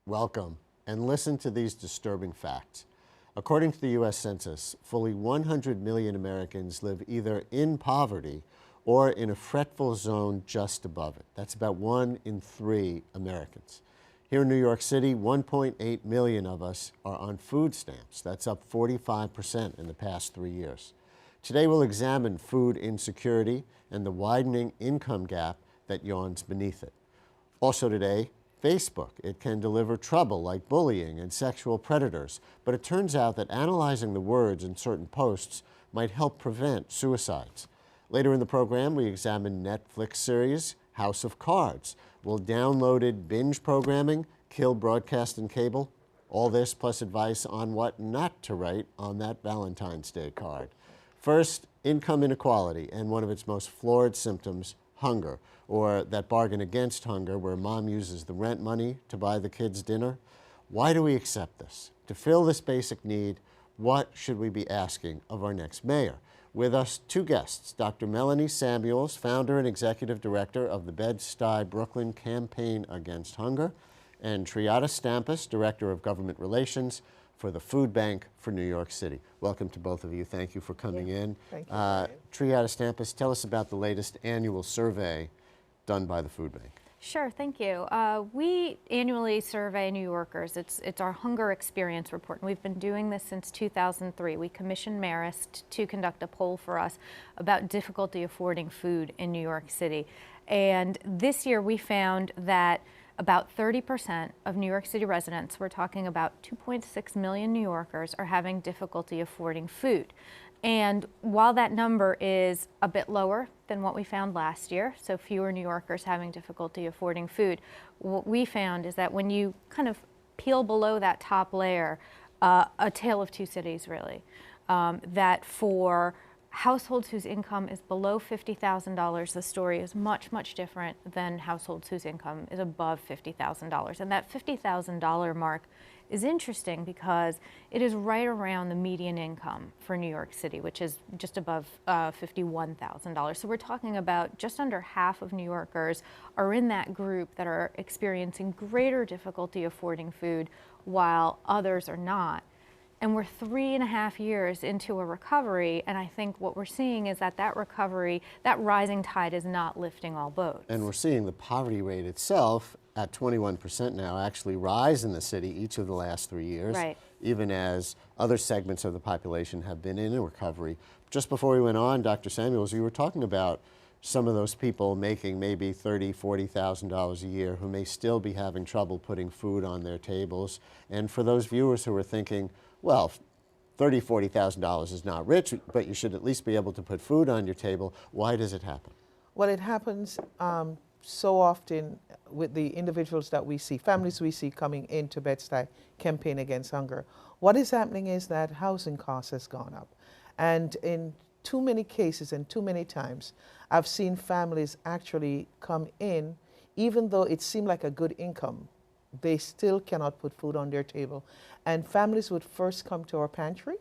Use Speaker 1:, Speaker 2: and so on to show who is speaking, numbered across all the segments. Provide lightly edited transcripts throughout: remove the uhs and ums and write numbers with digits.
Speaker 1: welcome, and listen to these disturbing facts. According to the U.S. Census, fully 100 million Americans live either in poverty or in a fretful zone just above it. That's about 1 in 3 Americans. Here in New York City, 1.8 million of us are on food stamps. That's up 45% in the past 3 years. Today we'll examine food insecurity and the widening income gap that yawns beneath it. Also today, Facebook. It can deliver trouble like bullying and sexual predators, but it turns out that analyzing the words in certain posts might help prevent suicides. Later in the program, we examine Netflix series House of Cards. Will downloaded binge programming kill broadcast and cable? All this plus advice on what not to write on that Valentine's Day card. First, income inequality and one of its most florid symptoms, hunger, or that bargain against hunger where mom uses the rent money to buy the kids dinner. Why do we accept this? To fill this basic need, what should we be asking of our next mayor? With us, 2 guests, Dr. Melony Samuels, founder and executive director of the Bed-Stuy Brooklyn Campaign Against Hunger, and Triada Stampas, director of government relations for the Food Bank for New York City. Welcome to both of you. Thank you for coming in.
Speaker 2: Thank you.
Speaker 1: Triada Stampas, tell us about the latest annual survey done by the Food Bank.
Speaker 3: Sure, thank you. We annually survey New Yorkers. It's our hunger experience report, and we've been doing this since 2003. We commissioned Marist to conduct a poll for us about difficulty affording food in New York City. And this year we found that about 30% of New York City residents, we're talking about 2.6 million New Yorkers, are having difficulty affording food. And while that number is a bit lower than what we found last year, so fewer New Yorkers having difficulty affording food, what we found is that when you kind of peel below that top layer, a tale of 2 cities really, that for households whose income is below $50,000, the story is much, much different than households whose income is above $50,000. And that $50,000 mark is interesting because it is right around the median income for New York City, which is just above $51,000. So we're talking about just under half of New Yorkers are in that group that are experiencing greater difficulty affording food while others are not. And we're 3.5 years into a recovery, and I think what we're seeing is that that recovery, that rising tide is not lifting all boats.
Speaker 1: And we're seeing the poverty rate itself at 21% now actually rise in the city each of the last 3 years,
Speaker 3: right,
Speaker 1: even as other segments of the population have been in a recovery. Just before we went on, Dr. Samuels, you were talking about some of those people making maybe $30,000, $40,000 a year who may still be having trouble putting food on their tables. And for those viewers who are thinking, well, $30,000, $40,000 is not rich, but you should at least be able to put food on your table. Why does it happen?
Speaker 2: Well, it happens so often with the individuals that we see, families we see coming into Bed-Stuy Campaign Against Hunger. What is happening is that housing costs has gone up. And in too many cases and too many times, I've seen families actually come in, even though it seemed like a good income, they still cannot put food on their table. And families would first come to our pantry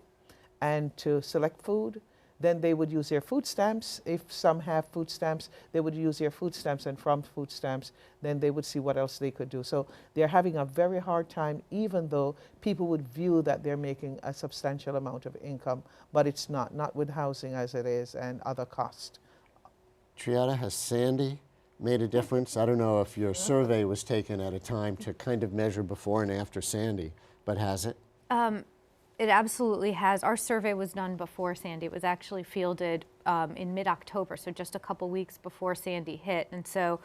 Speaker 2: and to select food. Then they would use their food stamps. If some have food stamps, they would use their food stamps, and from food stamps, then they would see what else they could do. So they're having a very hard time, even though people would view that they're making a substantial amount of income, but it's not with housing as it is and other costs.
Speaker 1: Triada, has Sandy made a difference? I don't know if your survey was taken at a time to kind of measure before and after Sandy, but has it?
Speaker 3: It absolutely has. Our survey was done before Sandy. It was actually fielded in mid-October, so just a couple weeks before Sandy hit. And so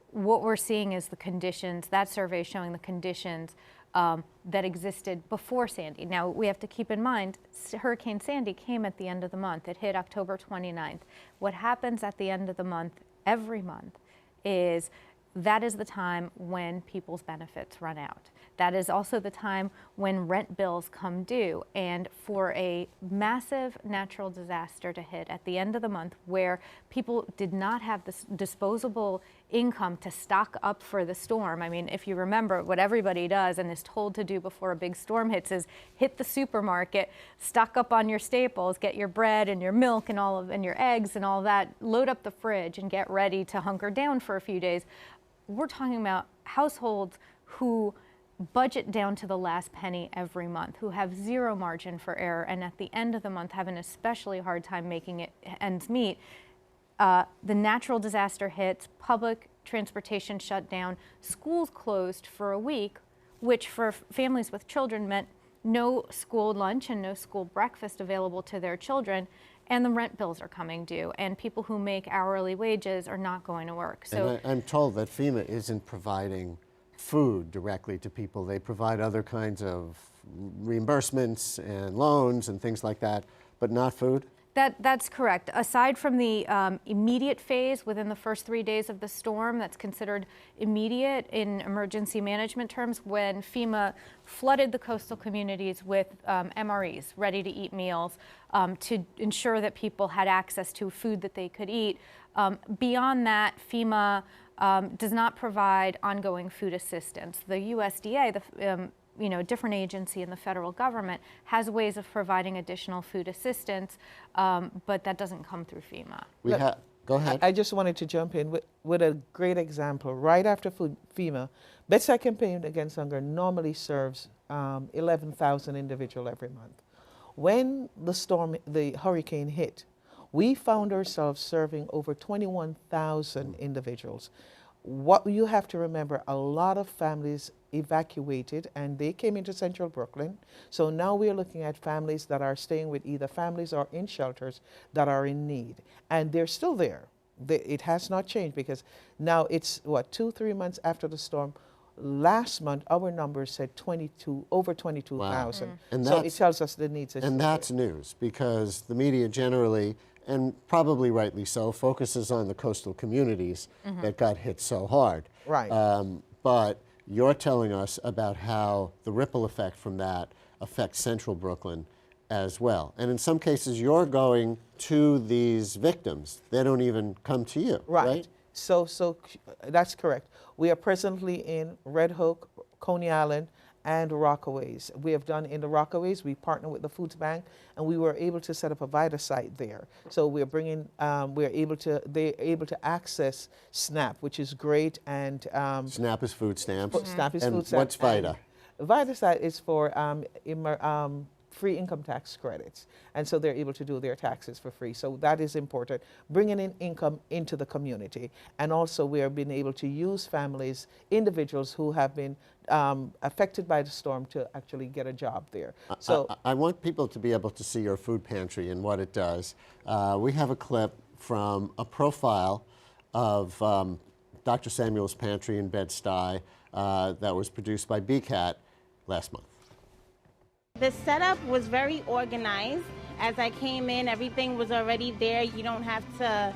Speaker 3: what we're seeing is the conditions, that survey is showing the conditions that existed before Sandy. Now, we have to keep in mind, Hurricane Sandy came at the end of the month. It hit October 29th. What happens at the end of the month, every month, is that is the time when people's benefits run out. That is also the time when rent bills come due. And for a massive natural disaster to hit at the end of the month where people did not have this disposable income to stock up for the storm. I mean, if you remember, what everybody does and is told to do before a big storm hits is hit the supermarket, stock up on your staples, get your bread and your milk and and your eggs and all that, load up the fridge and get ready to hunker down for a few days. We're talking about households who budget down to the last penny every month, who have zero margin for error, and at the end of the month have an especially hard time making it ends meet. The natural disaster hits, public transportation shut down, schools closed for a week, which for families with children meant no school lunch and no school breakfast available to their children, and the rent bills are coming due, and people who make hourly wages are not going to work. So
Speaker 1: and I'm told that FEMA isn't providing food directly to people. They provide other kinds of reimbursements and loans and things like that, but not food?
Speaker 3: That's correct. Aside from the immediate phase within the first 3 days of the storm, that's considered immediate in emergency management terms, when FEMA flooded the coastal communities with MREs, ready-to-eat meals, to ensure that people had access to food that they could eat. Beyond that, FEMA does not provide ongoing food assistance. The USDA, different agency in the federal government, has ways of providing additional food assistance, but that doesn't come through FEMA.
Speaker 1: Go ahead.
Speaker 2: I just wanted to jump in with a great example. Right after FEMA, Bed-Stuy Campaign Against Hunger normally serves 11,000 individuals every month. When the hurricane hit, we found ourselves serving over 21,000 individuals. What you have to remember, a lot of families evacuated and they came into central Brooklyn. So now we're looking at families that are staying with either families or in shelters that are in need. And they're still there. It has not changed, because now it's, 2-3 months after the storm. Last month, our numbers said over 22,000.
Speaker 1: Wow. And
Speaker 2: so it tells us the needs are still
Speaker 1: And that's
Speaker 2: there.
Speaker 1: news, because the media generally, and probably rightly so, focuses on the coastal communities that got hit so hard.
Speaker 2: Right.
Speaker 1: But you're telling us about how the ripple effect from that affects central Brooklyn as well. And in some cases, you're going to these victims. They don't even come to you, right?
Speaker 2: So that's correct. We are presently in Red Hook, Coney Island, and Rockaways. We have done in the Rockaways, we partner with the Food Bank, and we were able to set up a VITA site there. So we're bringing, they're able to access SNAP, which is great, and
Speaker 1: SNAP is food stamps.
Speaker 2: SNAP is
Speaker 1: and
Speaker 2: food stamps.
Speaker 1: What's VITA?
Speaker 2: VITA site is for free income tax credits, and so they're able to do their taxes for free. So that is important, bringing in income into the community. And also we have been able to use families, individuals who have been affected by the storm, to actually get a job there. So
Speaker 1: I want people to be able to see your food pantry and what it does. We have a clip from a profile of Dr. Samuels' pantry in Bed-Stuy that was produced by BCAT last month.
Speaker 4: The setup was very organized. As I came in, everything was already there. You don't have to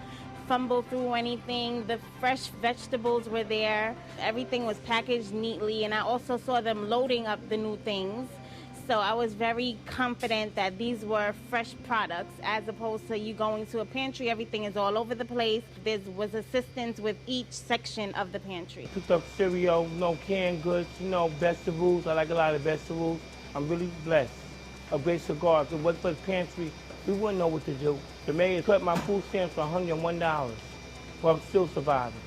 Speaker 4: fumble through anything. The fresh vegetables were there. Everything was packaged neatly, and I also saw them loading up the new things. So I was very confident that these were fresh products, as opposed to you going to a pantry, everything is all over the place. There was assistance with each section of the pantry.
Speaker 5: Picked up cereal, canned goods, vegetables. I like a lot of vegetables. I'm really blessed. A great cigar. If it wasn't for the pantry, we wouldn't know what to do. The mayor cut my food stamps for $101, but I'm still surviving.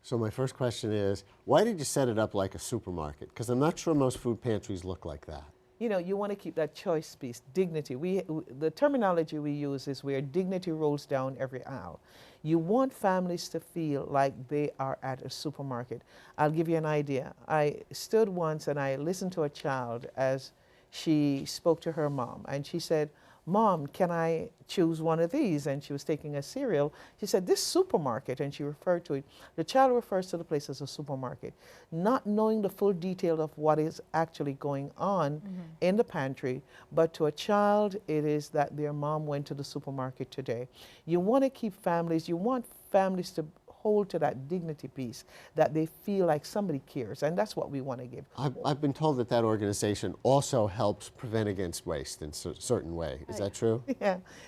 Speaker 1: So my first question is, why did you set it up like a supermarket? Because I'm not sure most food pantries look like that.
Speaker 2: you want to keep that choice piece, dignity. The terminology we use is where dignity rolls down every aisle. You want families to feel like they are at a supermarket. I'll give you an idea. I stood once and I listened to a child as she spoke to her mom, and she said, "Mom, can I choose one of these?" And she was taking a cereal. She said, "This supermarket," and she referred to it. The child refers to the place as a supermarket, not knowing the full detail of what is actually going on in the pantry. But to a child, it is that their mom went to the supermarket today. You want to keep families, you want families to hold to that dignity piece, that they feel like somebody cares, and that's what we want to give.
Speaker 1: I've been told that that organization also helps prevent against waste in a certain way. Is that true?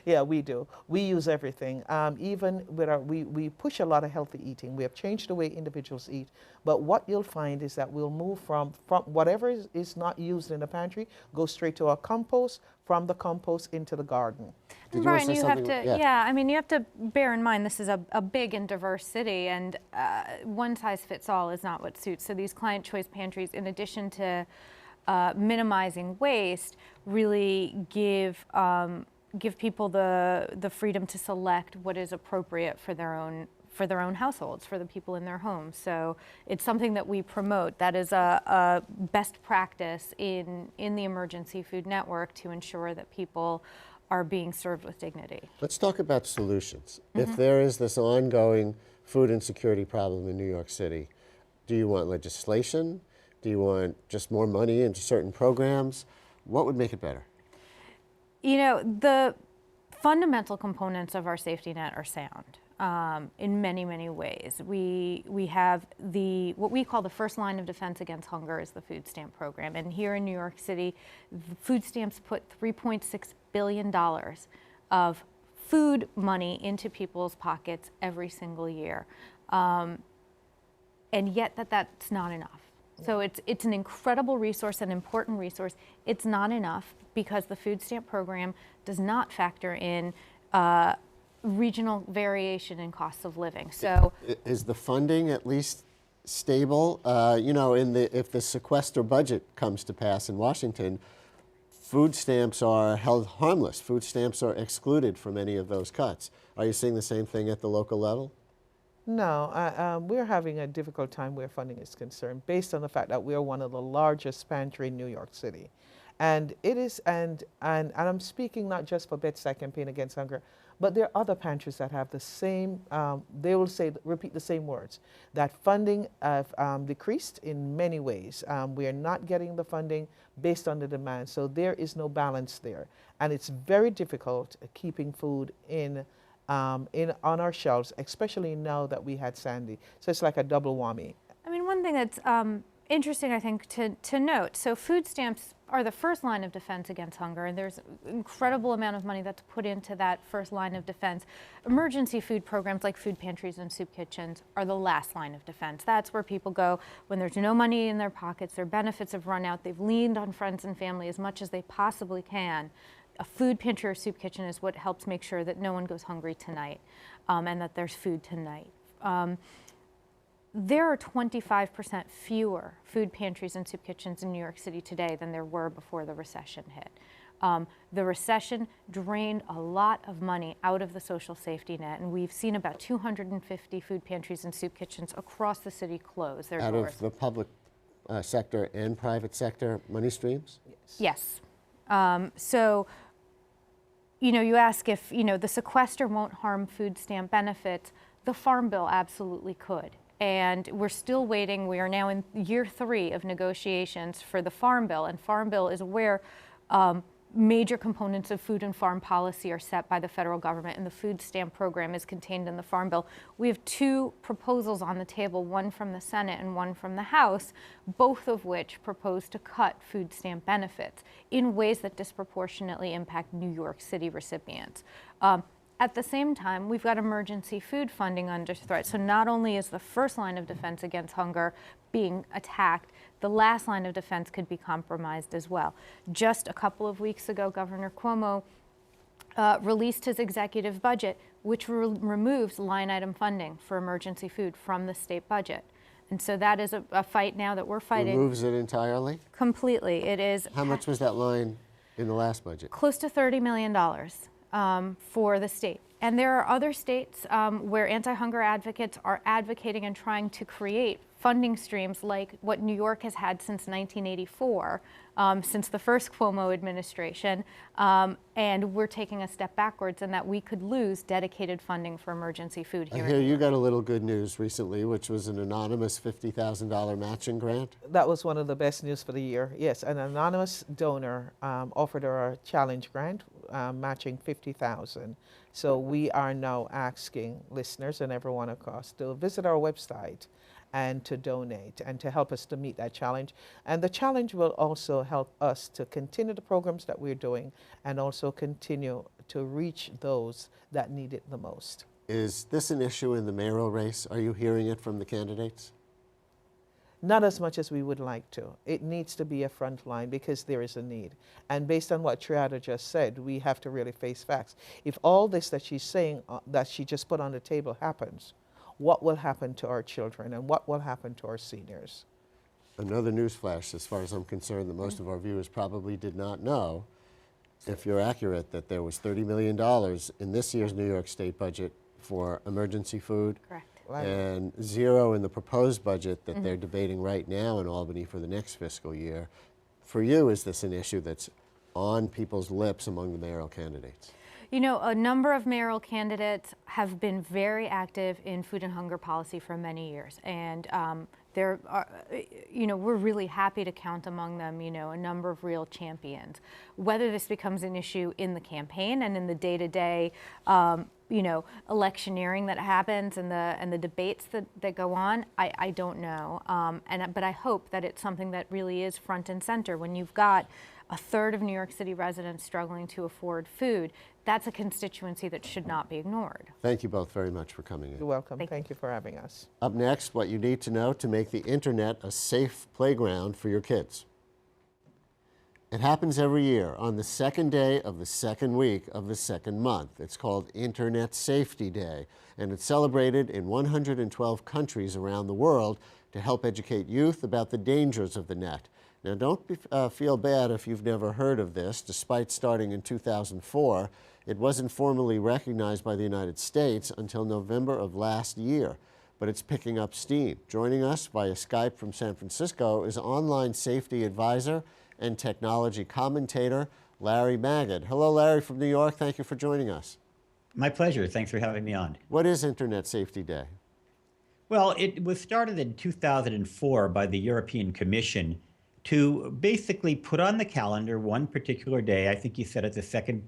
Speaker 2: Yeah, we do. We use everything. Even with we push a lot of healthy eating. We have changed the way individuals eat. But what you'll find is that we'll move from whatever is not used in the pantry, go straight to our compost, from the compost into the garden.
Speaker 1: Did you want to say
Speaker 3: you
Speaker 1: something?
Speaker 3: have to, I mean, you have to bear in mind this is a big and diverse city, and one size fits all is not what suits. So these client choice pantries, in addition to minimizing waste, really give people the freedom to select what is appropriate for their own households, for the people in their homes. So it's something that we promote. That is a best practice in the emergency food network to ensure that people are being served with dignity.
Speaker 1: Let's talk about solutions. If there is this ongoing food insecurity problem in New York City, do you want legislation? Do you want just more money into certain programs? What would make it better?
Speaker 3: You know, the fundamental components of our safety net are sound. In many, many ways. We have what we call the first line of defense against hunger is the food stamp program. And here in New York City, the food stamps put $3.6 billion of food money into people's pockets every single year. And yet that's not enough. So it's an incredible resource, an important resource. It's not enough because the food stamp program does not factor in regional variation in costs of living. So,
Speaker 1: is the funding at least stable? You know, if the sequester budget comes to pass in Washington, food stamps are held harmless. Food stamps are excluded from any of those cuts. Are you seeing the same thing at the local level?
Speaker 2: No, we're having a difficult time where funding is concerned, based on the fact that we're one of the largest pantry in New York City. And it is, and I'm speaking not just for Bed-Stuy Campaign Against Hunger, but there are other pantries that have the same, they will repeat the same words, that funding have decreased in many ways. We are not getting the funding based on the demand, so there is no balance there. And it's very difficult keeping food on our shelves, especially now that we had Sandy. So it's like a double whammy.
Speaker 3: I mean, one thing that's interesting, I think, to note, so food stamps are the first line of defense against hunger, and there's an incredible amount of money that's put into that first line of defense. Emergency food programs like food pantries and soup kitchens are the last line of defense. That's where people go when there's no money in their pockets, their benefits have run out, they've leaned on friends and family as much as they possibly can. A food pantry or soup kitchen is what helps make sure that no one goes hungry tonight, and that there's food tonight. There are 25% fewer food pantries and soup kitchens in New York City today than there were before the recession hit. The recession drained a lot of money out of the social safety net, and we've seen about 250 food pantries and soup kitchens across the city close their doors.
Speaker 1: Out of the public sector and private sector money streams?
Speaker 3: Yes. So, you know, you ask if, you know, the sequester won't harm food stamp benefits. The Farm Bill absolutely could. And we're still waiting. We are now in year 3 of negotiations for the Farm Bill. And Farm Bill is where major components of food and farm policy are set by the federal government, and the food stamp program is contained in the Farm Bill. We have 2 proposals on the table, one from the Senate and one from the House, both of which propose to cut food stamp benefits in ways that disproportionately impact New York City recipients. At the same time, we've got emergency food funding under threat. So not only is the first line of defense against hunger being attacked, the last line of defense could be compromised as well. Just a couple of weeks ago, Governor Cuomo released his executive budget, which removes line item funding for emergency food from the state budget. And so that is a fight now that we're fighting.
Speaker 1: Removes it entirely?
Speaker 3: Completely. It is.
Speaker 1: How much was that line in the last budget?
Speaker 3: Close to $30 million. For the state. And there are other states where anti-hunger advocates are advocating and trying to create funding streams like what New York has had since 1984, since the first Cuomo administration, and we're taking a step backwards in that we could lose dedicated funding for emergency food here.
Speaker 1: I hear you got a little good news recently, which was an anonymous $50,000 matching grant.
Speaker 2: That was one of the best news for the year. Yes, an anonymous donor offered her a challenge grant, matching $50,000. So we are now asking listeners and everyone across to visit our website and to donate and to help us to meet that challenge. And the challenge will also help us to continue the programs that we're doing and also continue to reach those that need it the most.
Speaker 1: Is this an issue in the mayoral race? Are you hearing it from the candidates?
Speaker 2: Not as much as we would like to. It needs to be a front line because there is a need. And based on what Triada just said, we have to really face facts. If all this that she's saying, that she just put on the table happens, what will happen to our children and what will happen to our seniors?
Speaker 1: Another news flash, as far as I'm concerned, that most of our viewers probably did not know, if you're accurate, that there was $30 million in this year's New York State budget for emergency food.
Speaker 3: Correct.
Speaker 1: And zero in the proposed budget that they're debating right now in Albany for the next fiscal year. For you, is this an issue that's on people's lips among the mayoral candidates?
Speaker 3: You know, a number of mayoral candidates have been very active in food and hunger policy for many years. And there are, you know, we're really happy to count among them, you know, a number of real champions. Whether this becomes an issue in the campaign and in the day-to-day, you know, electioneering that happens and the debates that go on, I don't know. But I hope that it's something that really is front and center. When you've got a third of New York City residents struggling to afford food, that's a constituency that should not be ignored.
Speaker 1: Thank you both very much for coming in.
Speaker 2: You're welcome.
Speaker 3: Thank
Speaker 2: you for having us.
Speaker 1: Up next, what you need to know to make the internet a safe playground for your kids. It happens every year on the second day of the second week of the second month. It's called Internet Safety Day, and it's celebrated in 112 countries around the world to help educate youth about the dangers of the net. Now, don't feel bad if you've never heard of this. Despite starting in 2004, it wasn't formally recognized by the United States until November of last year, but it's picking up steam. Joining us via Skype from San Francisco is online safety advisor and technology commentator Larry Magid. Hello, Larry from New York. Thank you for joining us.
Speaker 6: My pleasure. Thanks for having me on.
Speaker 1: What is Internet Safety Day?
Speaker 6: Well, it was started in 2004 by the European Commission to basically put on the calendar one particular day. I think you said it, the second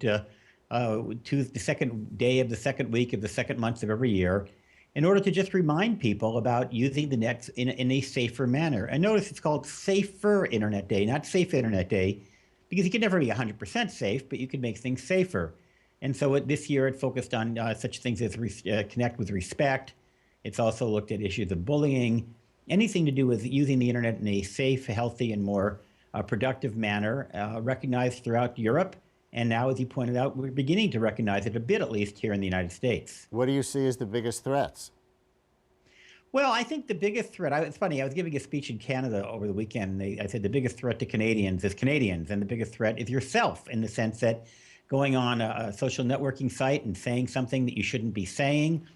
Speaker 6: day of the second week of the second month of every year, in order to just remind people about using the net in a safer manner. And notice it's called Safer Internet Day, not Safe Internet Day, because you can never be 100% safe, but you can make things safer. And so this year it focused on such things as connect with respect. It's also looked at issues of bullying, anything to do with using the internet in a safe, healthy, and more productive manner, recognized throughout Europe. And now, as you pointed out, we're beginning to recognize it a bit, at least here in the United States.
Speaker 1: What do you see as the biggest threats?
Speaker 6: Well, I think the biggest threat, it's funny, I was giving a speech in Canada over the weekend, and I said the biggest threat to Canadians is Canadians, and the biggest threat is yourself, in the sense that going on a social networking site and saying something that you shouldn't be saying,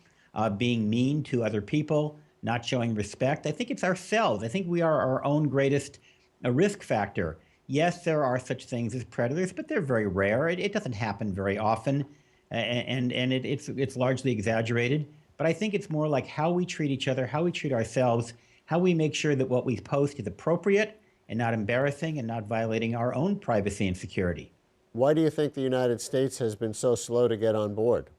Speaker 6: being mean to other people, not showing respect. I think it's ourselves. I think we are our own greatest risk factor. Yes, there are such things as predators, but they're very rare. It doesn't happen very often, and it's largely exaggerated. But I think it's more like how we treat each other, how we treat ourselves, how we make sure that what we post is appropriate and not embarrassing and not violating our own privacy and security.
Speaker 1: Why do you think the United States has been so slow to get on board?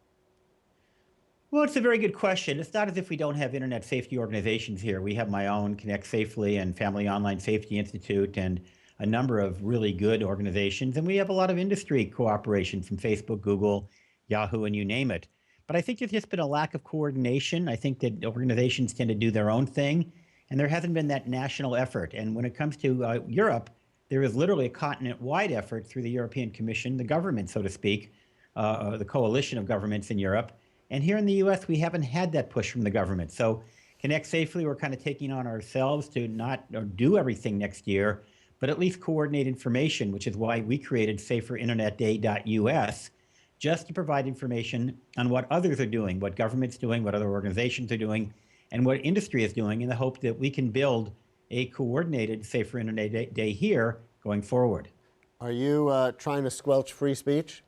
Speaker 6: Well, it's a very good question. It's not as if we don't have internet safety organizations here. We have my own Connect Safely and Family Online Safety Institute and a number of really good organizations. And we have a lot of industry cooperation from Facebook, Google, Yahoo, and you name it. But I think there's just been a lack of coordination. I think that organizations tend to do their own thing, and there hasn't been that national effort. And when it comes to Europe, there is literally a continent-wide effort through the European Commission, the government, so to speak, the coalition of governments in Europe. And here in the U.S., we haven't had that push from the government. So Connect Safely, we're kind of taking on ourselves to not do everything next year, but at least coordinate information, which is why we created saferinternetday.us, just to provide information on what others are doing, what government's doing, what other organizations are doing, and what industry is doing, in the hope that we can build a coordinated Safer Internet Day here going forward.
Speaker 1: Are you trying to squelch free speech?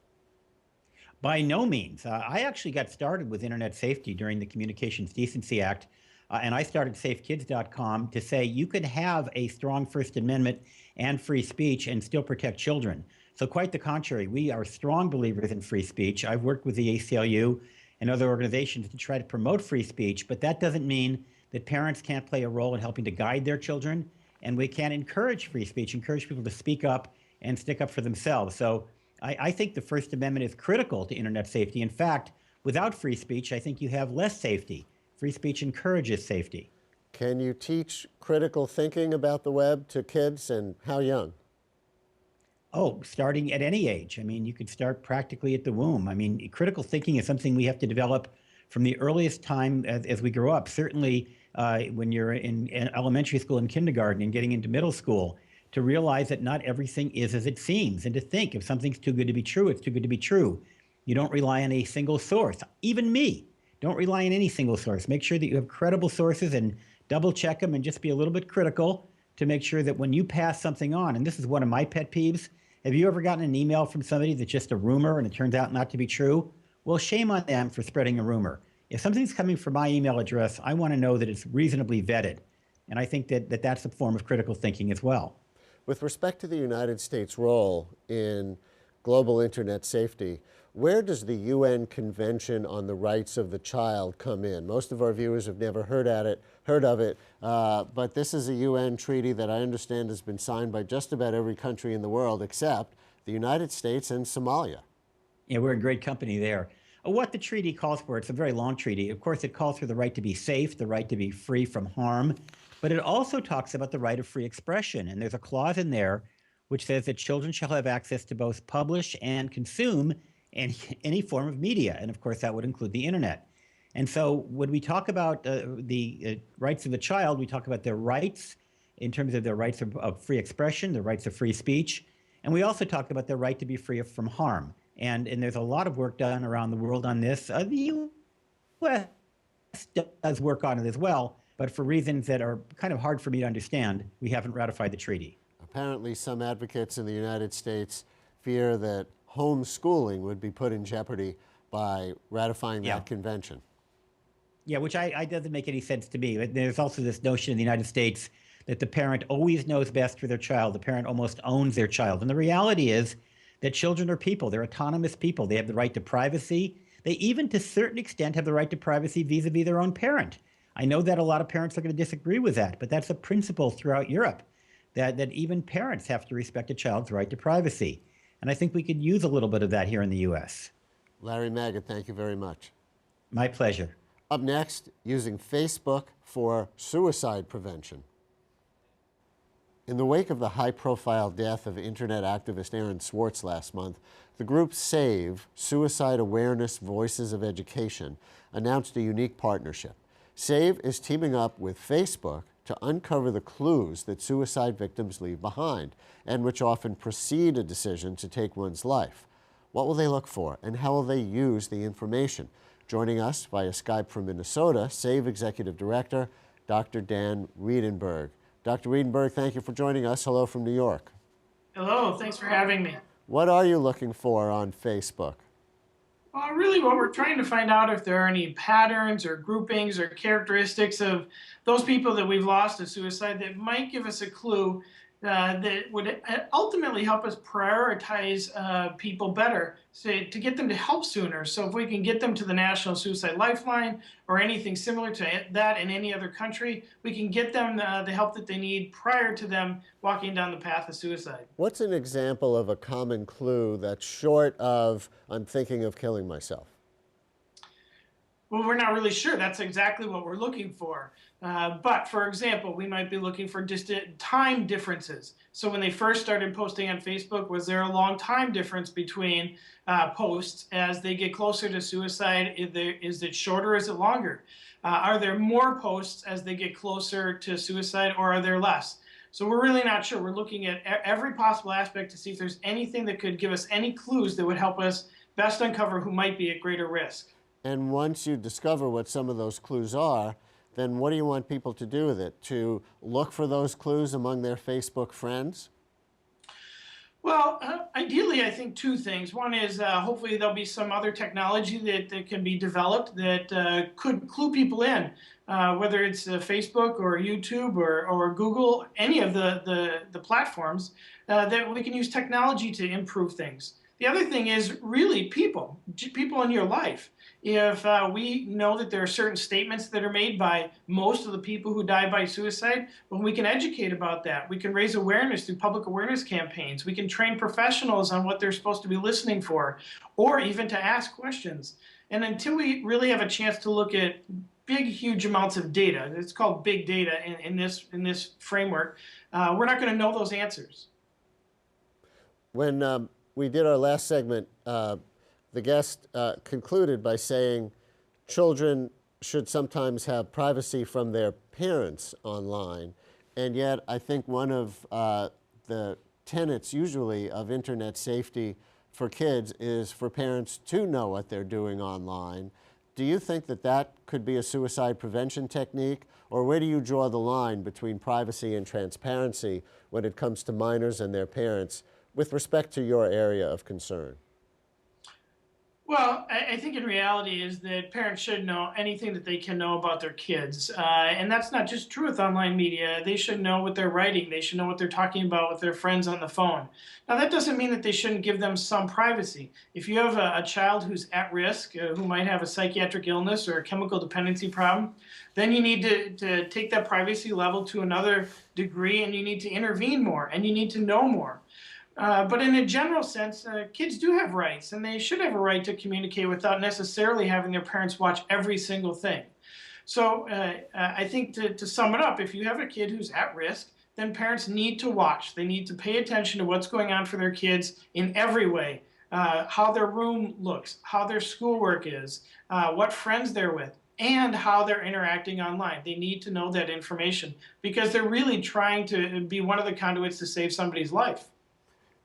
Speaker 6: By no means. I actually got started with internet safety during the Communications Decency Act, and I started safekids.com to say you could have a strong First Amendment and free speech and still protect children. So quite the contrary, we are strong believers in free speech. I've worked with the ACLU and other organizations to try to promote free speech, but that doesn't mean that parents can't play a role in helping to guide their children, and we can't encourage free speech, encourage people to speak up and stick up for themselves. So I think the First Amendment is critical to internet safety. In fact, without free speech, I think you have less safety. Free speech encourages safety.
Speaker 1: Can you teach critical thinking about the web to kids, and how young?
Speaker 6: Oh, starting at any age. I mean, you could start practically at the womb. I mean, critical thinking is something we have to develop from the earliest time as we grow up. Certainly, when you're in elementary school and kindergarten and getting into middle school, to realize that not everything is as it seems, and to think if something's too good to be true, it's too good to be true. You don't rely on a single source. Even me, don't rely on any single source. Make sure that you have credible sources and double check them, and just be a little bit critical to make sure that when you pass something on, and this is one of my pet peeves, have you ever gotten an email from somebody that's just a rumor and it turns out not to be true? Well, shame on them for spreading a rumor. If something's coming from my email address, I want to know that it's reasonably vetted. And I think that that's a form of critical thinking as well.
Speaker 1: With respect to the United States' role in global internet safety, where does the UN Convention on the Rights of the Child come in? Most of our viewers have never heard of it, but this is a UN treaty that I understand has been signed by just about every country in the world except the United States and Somalia.
Speaker 6: Yeah, we're in great company there. What the treaty calls for, it's a very long treaty. Of course, it calls for the right to be safe, the right to be free from harm, but it also talks about the right of free expression. And there's a clause in there which says that children shall have access to both publish and consume any form of media. And of course, that would include the internet. And so when we talk about the rights of the child, we talk about their rights in terms of their rights of free expression, their rights of free speech. And we also talk about their right to be free from harm. And there's a lot of work done around the world on this. The U.S. does work on it as well, but for reasons that are kind of hard for me to understand, we haven't ratified the treaty.
Speaker 1: Apparently, some advocates in the United States fear that homeschooling would be put in jeopardy by ratifying that convention.
Speaker 6: Yeah, which I doesn't make any sense to me. There's also this notion in the United States that the parent always knows best for their child. The parent almost owns their child. And the reality is that children are people. They're autonomous people. They have the right to privacy. They even, to a certain extent, have the right to privacy vis-a-vis their own parent. I know that a lot of parents are going to disagree with that, but that's a principle throughout Europe, that even parents have to respect a child's right to privacy. And I think we could use a little bit of that here in the U.S.
Speaker 1: Larry Magid, thank you very much.
Speaker 6: My pleasure.
Speaker 1: Up next, using Facebook for suicide prevention. In the wake of the high-profile death of internet activist Aaron Swartz last month, the group SAVE, Suicide Awareness Voices of Education, announced a unique partnership. SAVE is teaming up with Facebook to uncover the clues that suicide victims leave behind, and which often precede a decision to take one's life. What will they look for, and how will they use the information? Joining us via Skype from Minnesota, SAVE Executive Director, Dr. Dan Reidenberg. Dr. Reidenberg, thank you for joining us. Hello from New York.
Speaker 7: Hello, thanks for having me.
Speaker 1: What are you looking for on Facebook?
Speaker 7: Really what we're trying to find out if there are any patterns or groupings or characteristics of those people that we've lost to suicide that might give us a clue that would ultimately help us prioritize people better, so to get them to help sooner. So if we can get them to the National Suicide Lifeline or anything similar to that in any other country, we can get them the help that they need prior to them walking down the path of suicide.
Speaker 1: What's an example of a common clue that's short of, I'm thinking of killing myself?
Speaker 7: Well, we're not really sure. That's exactly what we're looking for. But for example, we might be looking for distant time differences. So when they first started posting on Facebook, was there a long time difference between posts? As they get closer to suicide, is it shorter or is it longer? Are there more posts as they get closer to suicide, or are there less? So we're really not sure. We're looking at every possible aspect to see if there's anything that could give us any clues that would help us best uncover who might be at greater risk.
Speaker 1: And once you discover what some of those clues are, then what do you want people to do with it? To look for those clues among their Facebook friends?
Speaker 7: Well, ideally, I think two things. One is hopefully there'll be some other technology that can be developed that could clue people in, whether it's Facebook or YouTube or Google, any of the platforms, that we can use technology to improve things. The other thing is really people in your life. If we know that there are certain statements that are made by most of the people who die by suicide, well, we can educate about that. We can raise awareness through public awareness campaigns. We can train professionals on what they're supposed to be listening for, or even to ask questions. And until we really have a chance to look at big, huge amounts of data. It's called big data in this framework. We're not going to know those answers.
Speaker 1: When we did our last segment, the guest concluded by saying children should sometimes have privacy from their parents online. And yet, I think one of the tenets usually of internet safety for kids is for parents to know what they're doing online. Do you think that that could be a suicide prevention technique? Or where do you draw the line between privacy and transparency when it comes to minors and their parents with respect to your area of concern?
Speaker 7: Well, I think in reality is that parents should know anything that they can know about their kids. And that's not just true with online media. They should know what they're writing. They should know what they're talking about with their friends on the phone. Now, that doesn't mean that they shouldn't give them some privacy. If you have a child who's at risk, who might have a psychiatric illness or a chemical dependency problem, then you need to take that privacy level to another degree, and you need to intervene more, and you need to know more. But in a general sense, kids do have rights, and they should have a right to communicate without necessarily having their parents watch every single thing. So I think to sum it up, if you have a kid who's at risk, then parents need to watch. They need to pay attention to what's going on for their kids in every way. How their room looks, how their schoolwork is, what friends they're with, and how they're interacting online. They need to know that information because they're really trying to be one of the conduits to save somebody's life.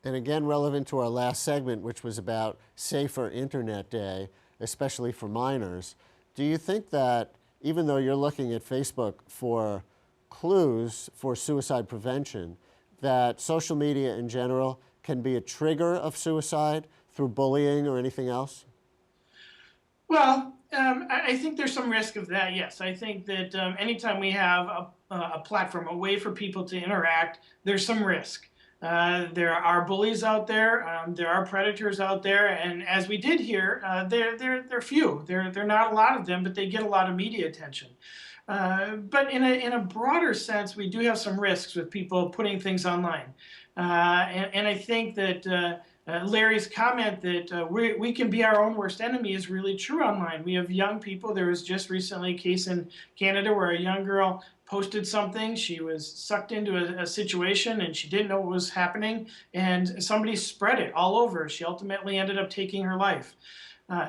Speaker 1: And again, relevant to our last segment, which was about Safer Internet Day, especially for minors, do you think that even though you're looking at Facebook for clues for suicide prevention, that social media in general can be a trigger of suicide through bullying or anything else?
Speaker 7: Well, I think there's some risk of that, yes. I think that anytime we have a platform, a way for people to interact, there's some risk. There are bullies out there. There are predators out there, and as we did here, they're few. They're not a lot of them, but they get a lot of media attention. But in a broader sense, we do have some risks with people putting things online, and I think that Larry's comment that we can be our own worst enemy is really true online. We have young people. There was just recently a case in Canada where a young girl posted something. She was sucked into a situation and she didn't know what was happening, and somebody spread it all over. She ultimately ended up taking her life.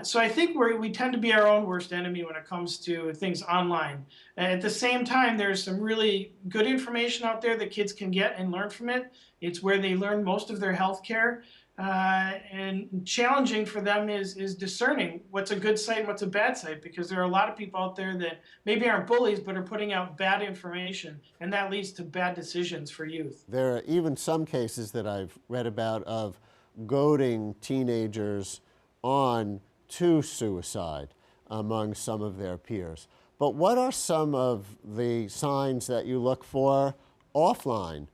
Speaker 7: So I think we tend to be our own worst enemy when it comes to things online. At the same time, there's some really good information out there that kids can get and learn from it. It's where they learn most of their health care. And challenging for them is discerning what's a good site and what's a bad site, because there are a lot of people out there that maybe aren't bullies but are putting out bad information, and that leads to bad decisions for youth.
Speaker 1: There are even some cases that I've read about of goading teenagers on to suicide among some of their peers. But what are some of the signs that you look for offline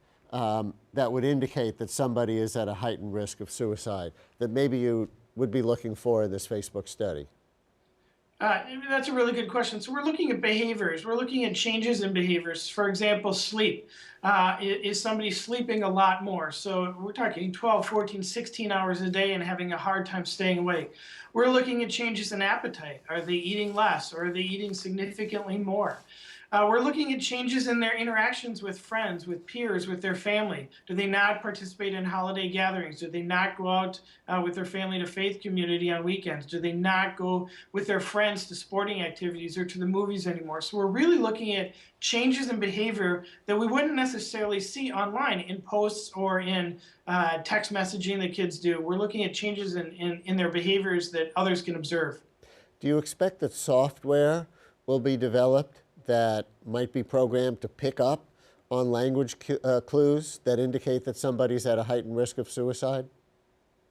Speaker 1: that would indicate that somebody is at a heightened risk of suicide that maybe you would be looking for in this Facebook study?
Speaker 7: That's a really good question. So we're looking at behaviors. We're looking at changes in behaviors. For example, sleep. Is somebody sleeping a lot more? So we're talking 12, 14, 16 hours a day and having a hard time staying awake. We're looking at changes in appetite. Are they eating less, or are they eating significantly more? We're looking at changes in their interactions with friends, with peers, with their family. Do they not participate in holiday gatherings? Do they not go out with their family to faith community on weekends? Do they not go with their friends to sporting activities or to the movies anymore? So we're really looking at changes in behavior that we wouldn't necessarily see online in posts or in text messaging that kids do. We're looking at changes in their behaviors that others can observe.
Speaker 1: Do you expect that software will be developed that might be programmed to pick up on language clues that indicate that somebody's at a heightened risk of suicide?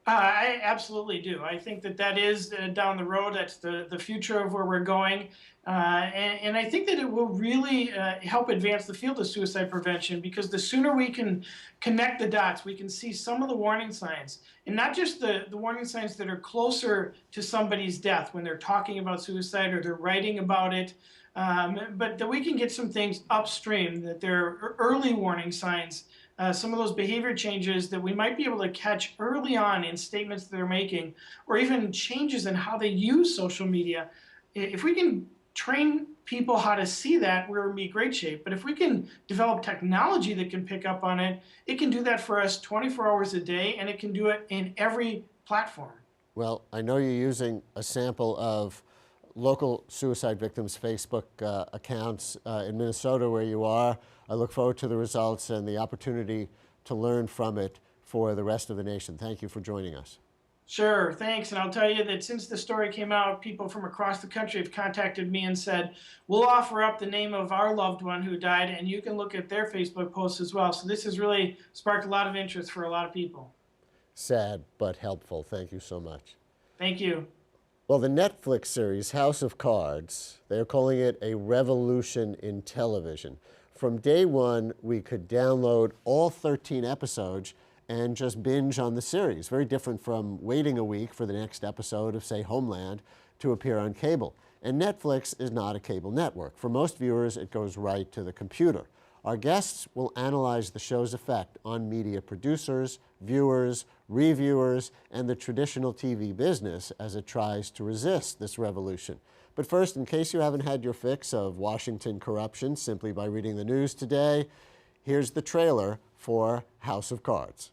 Speaker 7: I absolutely do. I think that is down the road. That's the future of where we're going. And I think that it will really help advance the field of suicide prevention, because the sooner we can connect the dots, we can see some of the warning signs, and not just the warning signs that are closer to somebody's death when they're talking about suicide or they're writing about it, but that we can get some things upstream, that there are early warning signs, some of those behavior changes that we might be able to catch early on in statements that they're making, or even changes in how they use social media. If we can train people how to see that, we're in great shape. But if we can develop technology that can pick up on it, it can do that for us 24 hours a day, and it can do it in every platform.
Speaker 1: Well, I know you're using a sample of local suicide victims' Facebook accounts in Minnesota where you are. I look forward to the results and the opportunity to learn from it for the rest of the nation. Thank you for joining us.
Speaker 7: Sure, thanks. And I'll tell you that since the story came out, people from across the country have contacted me and said, we'll offer up the name of our loved one who died, and you can look at their Facebook posts as well. So this has really sparked a lot of interest for a lot of people.
Speaker 1: Sad, but helpful. Thank you so much.
Speaker 7: Thank you.
Speaker 1: Well, the Netflix series House of Cards, they're calling it a revolution in television. From day one, we could download all 13 episodes and just binge on the series. Very different from waiting a week for the next episode of, say, Homeland to appear on cable. And Netflix is not a cable network. For most viewers, it goes right to the computer. Our guests will analyze the show's effect on media producers, viewers, reviewers, and the traditional TV business as it tries to resist this revolution. But first, in case you haven't had your fix of Washington corruption simply by reading the news today, here's the trailer for House of Cards.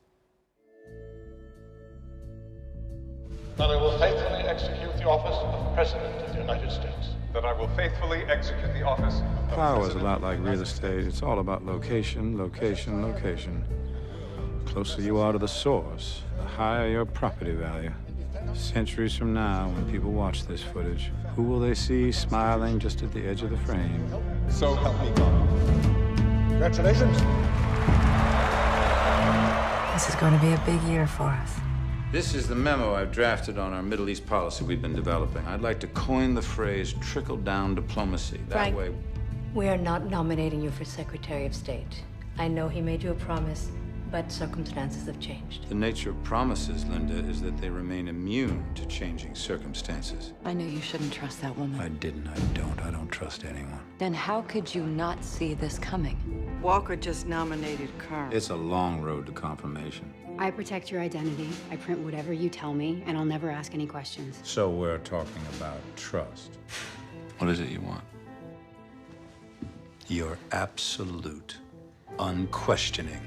Speaker 8: That I will faithfully execute the office of President of the United States.
Speaker 9: That I will faithfully execute the office of
Speaker 10: Power is a lot like real estate. It's all about location, location, location. The closer you are to the source, the higher your property value. Centuries from now, when people watch this footage, who will they see smiling just at the edge of the frame?
Speaker 9: So help me God.
Speaker 8: Congratulations.
Speaker 11: This is going to be a big year for us.
Speaker 10: This is the memo I've drafted on our Middle East policy we've been developing. I'd like to coin the phrase trickle-down diplomacy. That
Speaker 11: Frank,
Speaker 10: way...
Speaker 11: we are not nominating you for Secretary of State. I know he made you a promise, but circumstances have changed.
Speaker 10: The nature of promises, Linda, is that they remain immune to changing circumstances.
Speaker 11: I knew you shouldn't trust that woman.
Speaker 10: I didn't, I don't. I don't trust anyone.
Speaker 11: Then how could you not see this coming?
Speaker 12: Walker just nominated Carl.
Speaker 10: It's a long road to confirmation.
Speaker 13: I protect your identity. I print whatever you tell me, and I'll never ask any questions.
Speaker 10: So we're talking about trust. What is it you want? Your absolute, unquestioning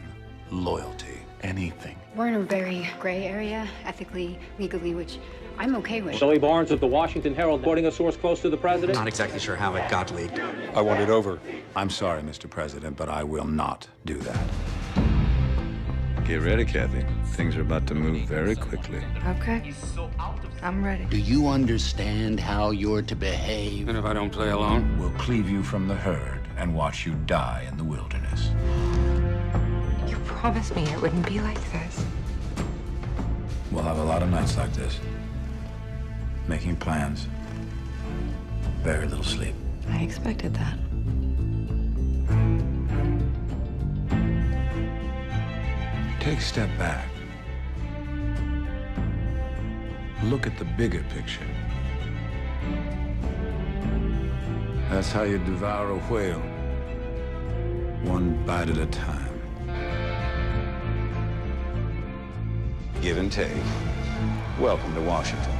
Speaker 10: loyalty. Anything.
Speaker 13: We're in a very gray area, ethically, legally, which I'm okay with.
Speaker 14: Shelley Barnes of the Washington Herald, quoting a source close to the president.
Speaker 15: Not exactly sure how it got leaked.
Speaker 10: I want it over. I'm sorry, Mr. President, but I will not do that. Get ready, Kathy. Things are about to move very quickly.
Speaker 11: Okay. I'm ready.
Speaker 15: Do you understand how you're to behave?
Speaker 10: And if I don't play along, we'll cleave you from the herd and watch you die in the wilderness.
Speaker 11: You promised me it wouldn't be like this.
Speaker 10: We'll have a lot of nights like this. Making plans. Very little sleep.
Speaker 11: I expected that.
Speaker 10: Take a step back. Look at the bigger picture. That's how you devour a whale. One bite at a time. Give and take. Welcome to Washington.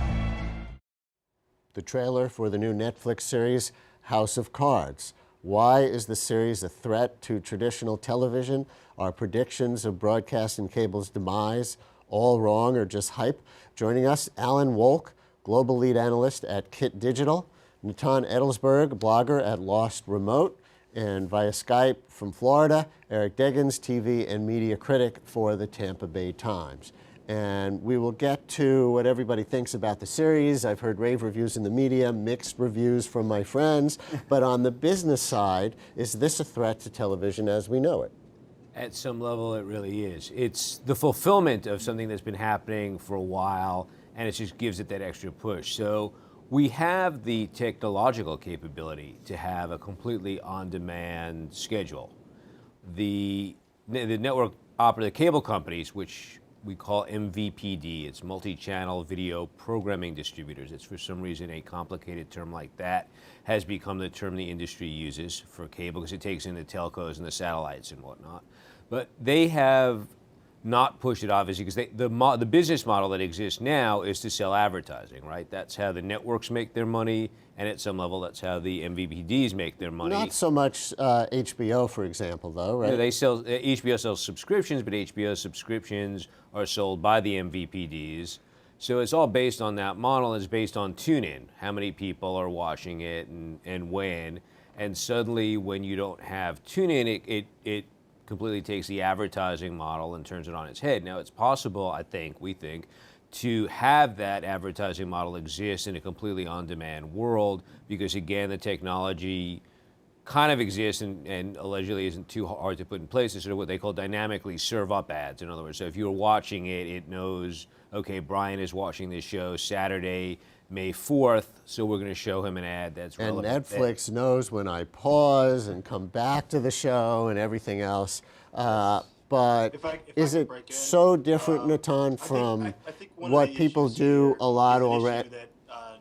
Speaker 1: The trailer for the new Netflix series, House of Cards. Why is the series a threat to traditional television? Are predictions of broadcast and cable's demise all wrong or just hype? Joining us, Alan Wolk, global lead analyst at Kit Digital, Natan Edelsburg, blogger at Lost Remote, and via Skype from Florida, Eric Deggans, TV and media critic for the Tampa Bay Times. And we will get to what everybody thinks about the series. I've heard rave reviews in the media, mixed reviews from my friends. But on the business side, is this a threat to television as we know it?
Speaker 16: At some level, it really is. It's the fulfillment of something that's been happening for a while, and it just gives it that extra push. So we have the technological capability to have a completely on-demand schedule. The network operator, the cable companies, which we call MVPD. It's multi-channel video programming distributors. It's for some reason a complicated term like that has become the term the industry uses for cable because it takes in the telcos and the satellites and whatnot. But they have not push it, obviously, because the business model that exists now is to sell advertising, right? That's how the networks make their money, and at some level, that's how the MVPDs make their money.
Speaker 1: Not so much HBO, for example, though, right?
Speaker 16: Yeah, HBO sells subscriptions, but HBO subscriptions are sold by the MVPDs. So it's all based on that model. It's based on tune-in, how many people are watching it and when. And suddenly, when you don't have tune-in, it completely takes the advertising model and turns it on its head. Now, it's possible, we think, to have that advertising model exist in a completely on-demand world because, again, the technology kind of exists and allegedly isn't too hard to put in place. It's sort of what they call dynamically serve-up ads. In other words, so if you're watching it, it knows, okay, Brian is watching this show Saturday, May 4th, so we're going to show him an ad that's relevant.
Speaker 1: And Netflix knows when I pause and come back to the show and everything else. But is it so different, Natan, from what people do a lot already?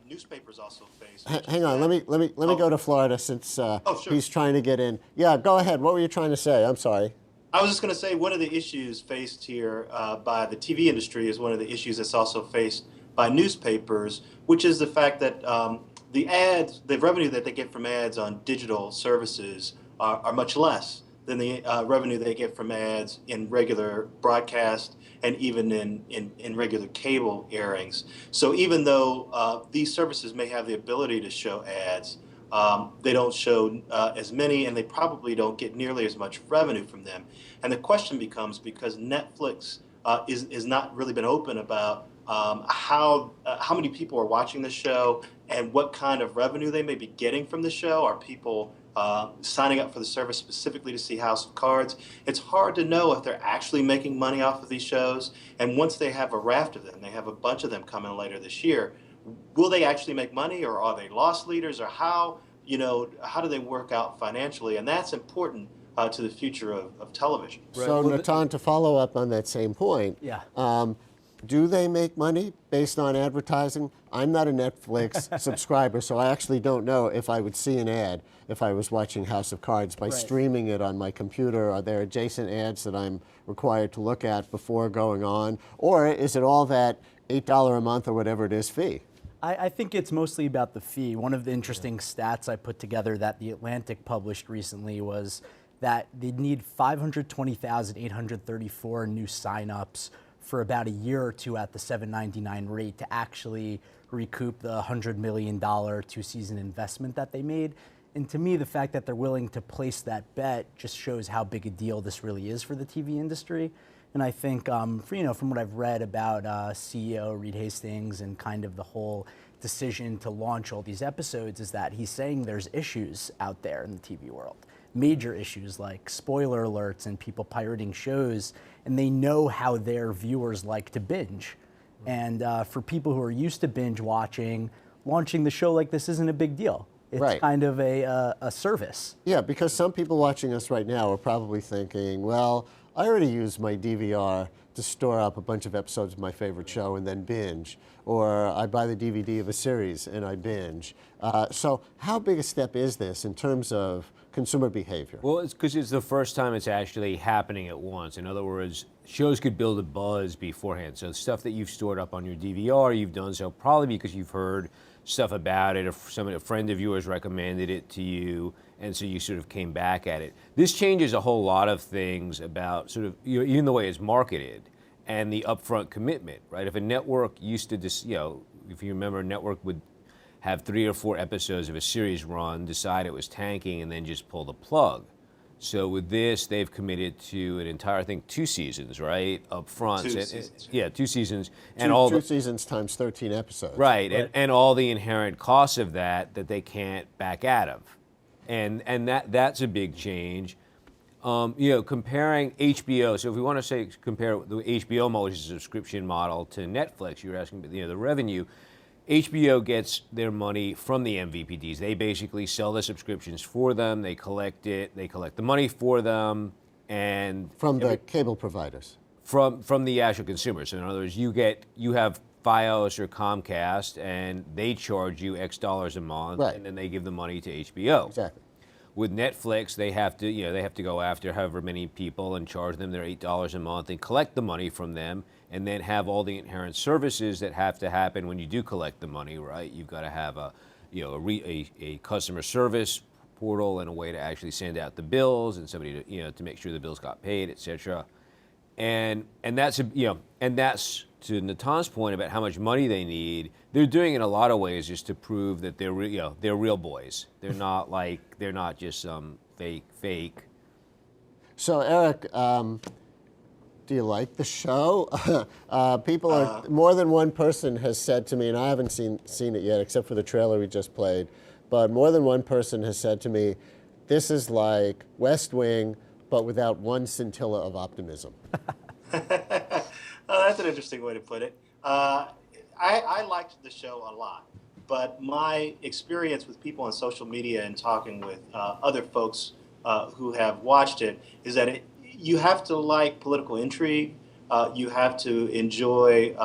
Speaker 17: Newspapers also face.
Speaker 1: Hang on, let me go to Florida since
Speaker 17: sure.
Speaker 1: He's trying to get in. Yeah, go ahead. What were you trying to say? I'm sorry.
Speaker 17: I was just going to say one of the issues faced here by the TV industry is one of the issues that's also faced by newspapers, which is the fact that the revenue that they get from ads on digital services are much less than the revenue they get from ads in regular broadcast and even in regular cable airings. So even though these services may have the ability to show ads, they don't show as many, and they probably don't get nearly as much revenue from them. And the question becomes, because Netflix is not really been open about how many people are watching the show and what kind of revenue they may be getting from the show. Are people signing up for the service specifically to see House of Cards? It's hard to know if they're actually making money off of these shows. And once they have a raft of them, they have a bunch of them coming later this year, will they actually make money, or are they loss leaders, or how do they work out financially? And that's important to the future of television.
Speaker 1: Right. So, Natan, to follow up on that same point, do they make money based on advertising? I'm not a Netflix subscriber, so I actually don't know if I would see an ad if I was watching House of Cards by streaming it on my computer. Are there adjacent ads that I'm required to look at before going on? Or is it all that $8 a month or whatever it is fee?
Speaker 18: I think it's mostly about the fee. One of the interesting stats I put together that The Atlantic published recently was that they'd need 520,834 new signups for about a year or two at the $7.99 rate to actually recoup the $100 million two-season investment that they made. And to me, the fact that they're willing to place that bet just shows how big a deal this really is for the TV industry. And I think, from what I've read about CEO Reed Hastings and kind of the whole decision to launch all these episodes, is that he's saying there's issues out there in the TV world. Major issues like spoiler alerts and people pirating shows, and they know how their viewers like to binge. And for people who are used to binge watching, launching the show like this isn't a big deal. It's kind of a service.
Speaker 1: Yeah, because some people watching us right now are probably thinking, well, I already use my DVR to store up a bunch of episodes of my favorite show and then binge. Or I buy the DVD of a series and I binge. So how big a step is this in terms of consumer behavior?
Speaker 16: Well, it's because it's the first time it's actually happening at once. In other words, shows could build a buzz beforehand. So stuff that you've stored up on your DVR, you've done so probably because you've heard stuff about it, or a friend of yours recommended it to you, and so you sort of came back at it. This changes a whole lot of things about sort of even the way it's marketed and the upfront commitment, right? If a network used to if you remember, a network would have 3 or 4 episodes of a series run, decide it was tanking, and then just pull the plug. So with this, they've committed to an entire, I think, 2 seasons, right, up front.
Speaker 17: 2 seasons.
Speaker 16: Yeah, 2 seasons.
Speaker 1: And two seasons times 13 episodes.
Speaker 16: Right, and all the inherent costs of that they can't back out of. And that's a big change. Comparing HBO, so if we want to say compare the HBO model, which is a subscription model, to Netflix, you're asking the revenue. HBO gets their money from the MVPDs. They basically sell the subscriptions for them. They collect it. They collect the money for them, and
Speaker 1: from the cable providers.
Speaker 16: From the actual consumers. So in other words, you have Fios or Comcast, and they charge you X dollars a month, and then they give the money to HBO.
Speaker 1: Exactly.
Speaker 16: With Netflix, they have to go after however many people and charge them their $8 a month and collect the money from them, and then have all the inherent services that have to happen when you do collect the money, right? You've got to have a customer service portal and a way to actually send out the bills and somebody to make sure the bills got paid, etc. And that's to Natan's point about how much money they need. They're doing it in a lot of ways just to prove that they're real boys. They're not just some fake.
Speaker 1: So Eric, do you like the show? More than one person has said to me, and I haven't seen it yet, except for the trailer we just played. But more than one person has said to me, this is like West Wing, but without one scintilla of optimism.
Speaker 17: That's an interesting way to put it. I liked the show a lot, but my experience with people on social media and talking with other folks who have watched it is that you have to like political intrigue. You have to enjoy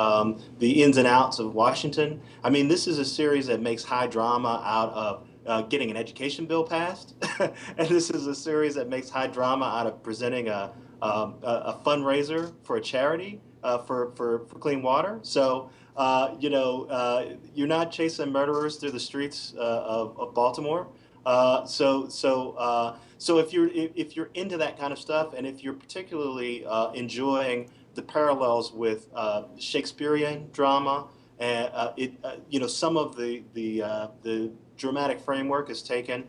Speaker 17: the ins and outs of Washington. I mean, this is a series that makes high drama out of getting an education bill passed, and this is a series that makes high drama out of presenting a fundraiser for a charity for clean water. So you're not chasing murderers through the streets of Baltimore. So if you're into that kind of stuff, and if you're particularly enjoying the parallels with Shakespearean drama, and some of the dramatic framework is taken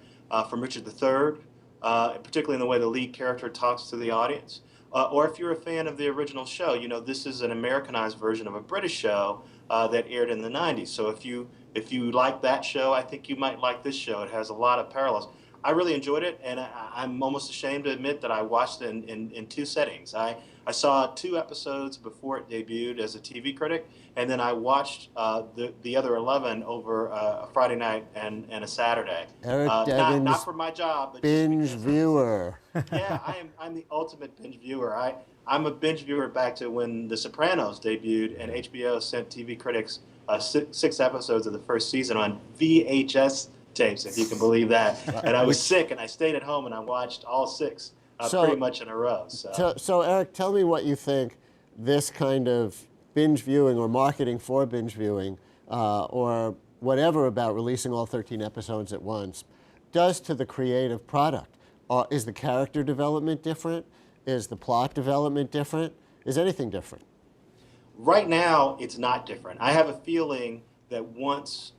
Speaker 17: from Richard III, particularly in the way the lead character talks to the audience. Or if you're a fan of the original show, this is an Americanized version of a British show that aired in the 90s. So if you like that show, I think you might like this show. It has a lot of parallels. I really enjoyed it, and I'm almost ashamed to admit that I watched it in two settings. I saw 2 episodes before it debuted as a TV critic, and then I watched the other 11 over a Friday night and a Saturday.
Speaker 1: Eric Deggans,
Speaker 17: not for my job, but
Speaker 1: binge viewer.
Speaker 17: Yeah, I'm the ultimate binge viewer. I'm a binge viewer back to when The Sopranos debuted, and HBO sent TV critics 6 episodes of the first season on VHS tapes, if you can believe that. And I was sick, and I stayed at home, and I watched all 6 pretty much in a row.
Speaker 1: So Eric, tell me what you think this kind of binge viewing or marketing for binge viewing or whatever about releasing all 13 episodes at once does to the creative product. Is the character development different? Is the plot development different? Is anything different?
Speaker 17: Right now, it's not different. I have a feeling that once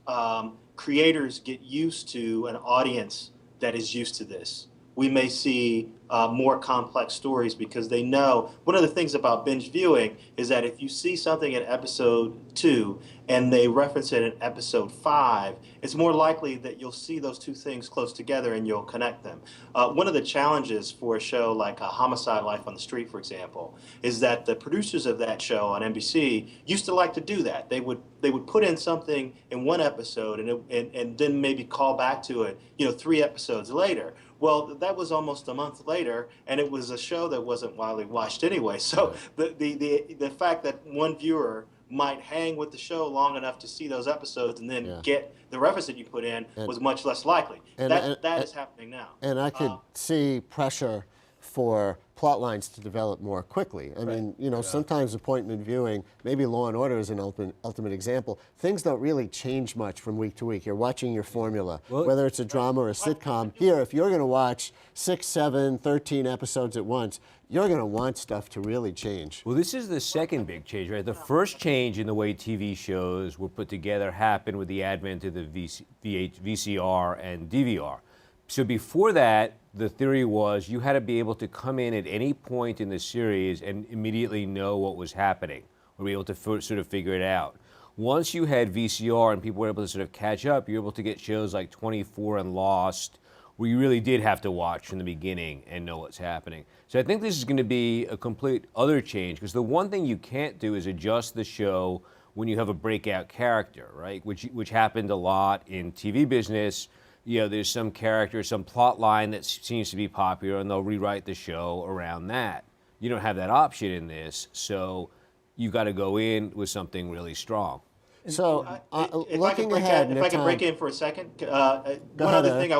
Speaker 17: creators get used to an audience that is used to this, we may see more complex stories, because they know one of the things about binge viewing is that if you see something in episode 2 and they reference it in episode 5, it's more likely that you'll see those 2 things close together and you'll connect them. One of the challenges for a show like Homicide: Life on the Street, for example, is that the producers of that show on NBC used to like to do that. They would put in something in one episode and then maybe call back to it 3 episodes later. Well, that was almost a month later, and it was a show that wasn't widely watched anyway. So the fact that one viewer might hang with the show long enough to see those episodes and then get the reference that you put in was much less likely. That is happening now.
Speaker 1: And I could see pressure for plot lines to develop more quickly. I mean, sometimes appointment viewing, maybe Law and Order is an ultimate example. Things don't really change much from week to week. You're watching your formula, whether it's a drama or a sitcom. Here, if you're going to watch 6, 7, 13 episodes at once, you're going to want stuff to really change.
Speaker 16: Well, this is the second big change, right? The first change in the way TV shows were put together happened with the advent of the VCR and DVR. So before that, the theory was you had to be able to come in at any point in the series and immediately know what was happening, or be able to sort of figure it out. Once you had VCR and people were able to sort of catch up, you were able to get shows like 24 and Lost, where you really did have to watch from the beginning and know what's happening. So I think this is going to be a complete other change, because the one thing you can't do is adjust the show when you have a breakout character, right? Which happened a lot in TV business. There's some character, some plot line that seems to be popular, and they'll rewrite the show around that. You don't have that option in this, so you've got to go in with something really strong.
Speaker 1: So,
Speaker 17: looking ahead, if I can break in for a second, one other thing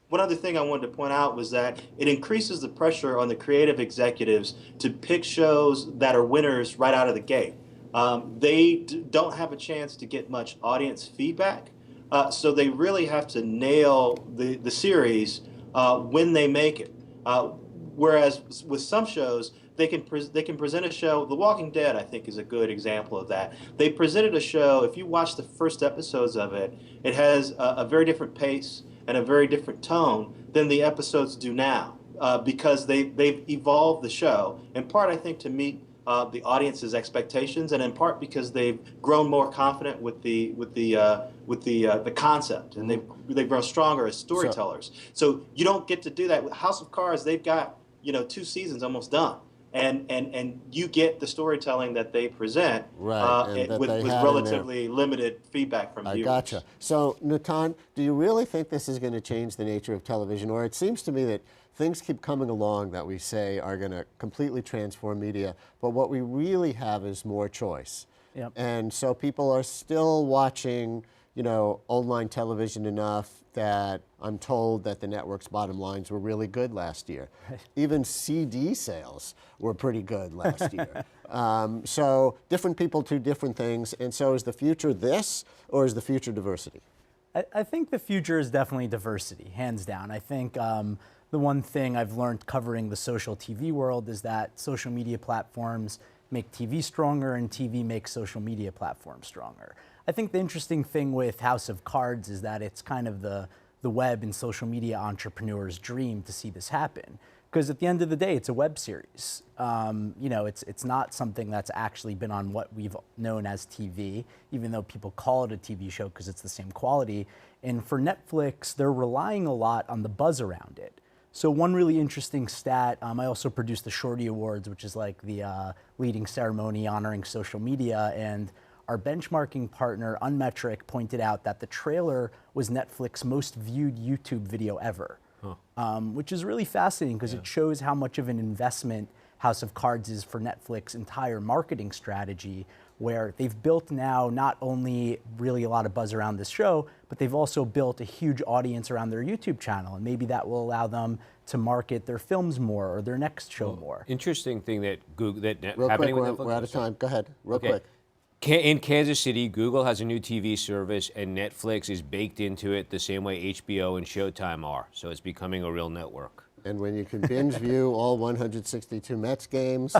Speaker 17: one other thing I wanted to point out was that it increases the pressure on the creative executives to pick shows that are winners right out of the gate. They don't have a chance to get much audience feedback, so they really have to nail the series when they make it. Whereas with some shows, they can present a show. The Walking Dead, I think, is a good example of that. They presented a show. If you watch the first episodes of it, it has a very different pace and a very different tone than the episodes do now, because they've evolved the show. In part, I think, to meet the audience's expectations, and in part because they've grown more confident with the concept, and they've grown stronger as storytellers. So you don't get to do that with House of Cards. They've got 2 seasons almost done, and you get the storytelling that they present, with relatively limited feedback from viewers.
Speaker 1: I gotcha. So Natan, do you really think this is going to change the nature of television, or it seems to me that things keep coming along that we say are going to completely transform media, but what we really have is more choice.
Speaker 18: Yep.
Speaker 1: And so people are still watching, online television enough that I'm told that the network's bottom lines were really good last year. Even CD sales were pretty good last year. So different people do different things, and so is the future this, or is the future diversity?
Speaker 18: I think the future is definitely diversity, hands down. I think the one thing I've learned covering the social TV world is that social media platforms make TV stronger and TV makes social media platforms stronger. I think the interesting thing with House of Cards is that it's kind of the web and social media entrepreneur's dream to see this happen. Because at the end of the day, it's a web series. It's not something that's actually been on what we've known as TV, even though people call it a TV show because it's the same quality. And for Netflix, they're relying a lot on the buzz around it. So one really interesting stat, I also produced the Shorty Awards, which is like the leading ceremony honoring social media, and our benchmarking partner, Unmetric, pointed out that the trailer was Netflix's most viewed YouTube video ever, which is really fascinating because it shows how much of an investment House of Cards is for Netflix's entire marketing strategy, where they've built now not only really a lot of buzz around this show, but they've also built a huge audience around their YouTube channel, and maybe that will allow them to market their films more or their next show more.
Speaker 16: Interesting thing that Google
Speaker 1: Real
Speaker 16: happening
Speaker 1: quick,
Speaker 16: with Netflix.
Speaker 1: we're out of time. Go ahead, real quick.
Speaker 16: In Kansas City, Google has a new TV service, and Netflix is baked into it the same way HBO and Showtime are. So it's becoming a real network.
Speaker 1: And when you can binge view all 162 Mets games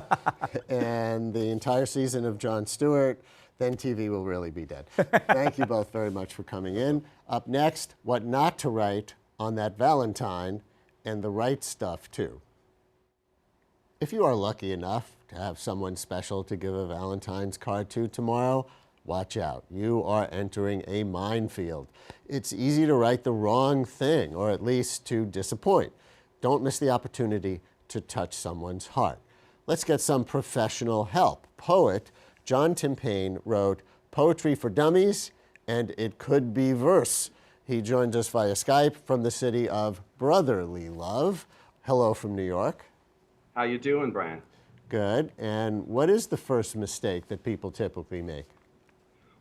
Speaker 1: and the entire season of Jon Stewart, then TV will really be dead. Thank you both very much for coming in. Up next, what not to write on that Valentine, and the right stuff too. If you are lucky enough to have someone special to give a Valentine's card to tomorrow, watch out. You are entering a minefield. It's easy to write the wrong thing, or at least to disappoint. Don't miss the opportunity to touch someone's heart. Let's get some professional help. Poet John Timpane wrote Poetry for Dummies, and it could be verse. He joins us via Skype from the city of brotherly love. Hello from New York.
Speaker 19: How you doing, Brian?
Speaker 1: Good. And what is the first mistake that people typically make?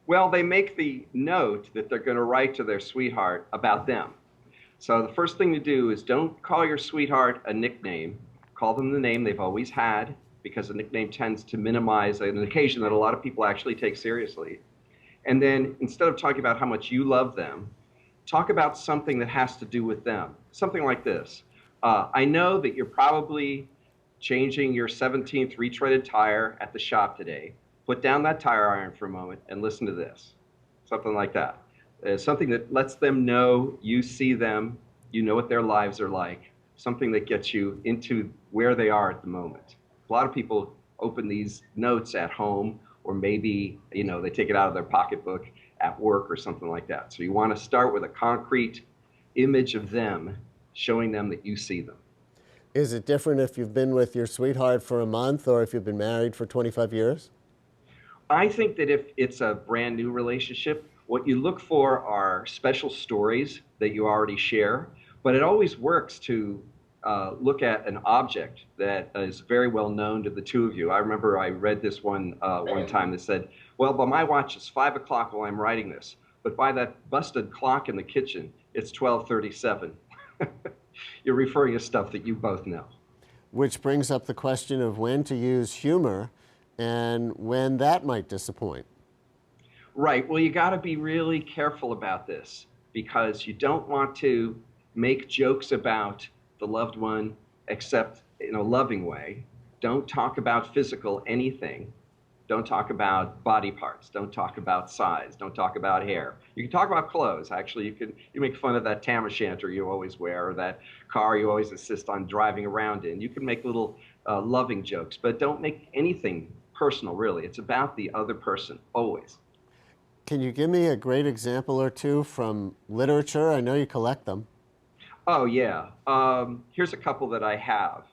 Speaker 19: Well, they make the note that they're going to write to their sweetheart about them. So the first thing to do is don't call your sweetheart a nickname. Call them the name they've always had, because a nickname tends to minimize an occasion that a lot of people actually take seriously. And then instead of talking about how much you love them, talk about something that has to do with them. Something like this. I know that you're probably changing your 17th retreaded tire at the shop today. Put down that tire iron for a moment and listen to this. Something like that. Something that lets them know you see them, you know what their lives are like, something that gets you into where they are at the moment. A lot of people open these notes at home, or maybe, they take it out of their pocketbook at work or something like that. So you want to start with a concrete image of them, showing them that you see them.
Speaker 1: Is it different if you've been with your sweetheart for a month or if you've been married for 25 years?
Speaker 19: I think that if it's a brand new relationship, what you look for are special stories that you already share, but it always works to look at an object that is very well known to the two of you. I remember I read this one time that said, well, by my watch, it's 5 o'clock while I'm writing this, but by that busted clock in the kitchen, it's 12:37. You're referring to stuff that you both know.
Speaker 1: Which brings up the question of when to use humor and when that might disappoint.
Speaker 19: Right. Well, you got to be really careful about this because you don't want to make jokes about the loved one except in a loving way. Don't talk about physical anything. Don't talk about body parts. Don't talk about size. Don't talk about hair. You can talk about clothes. Actually, you make fun of that tam o' shanter you always wear or that car you always insist on driving around in. You can make little loving jokes, but don't make anything personal, really. It's about the other person, always.
Speaker 1: Can you give me a great example or two from literature? I know you collect them.
Speaker 19: Oh, yeah. Here's a couple that I have.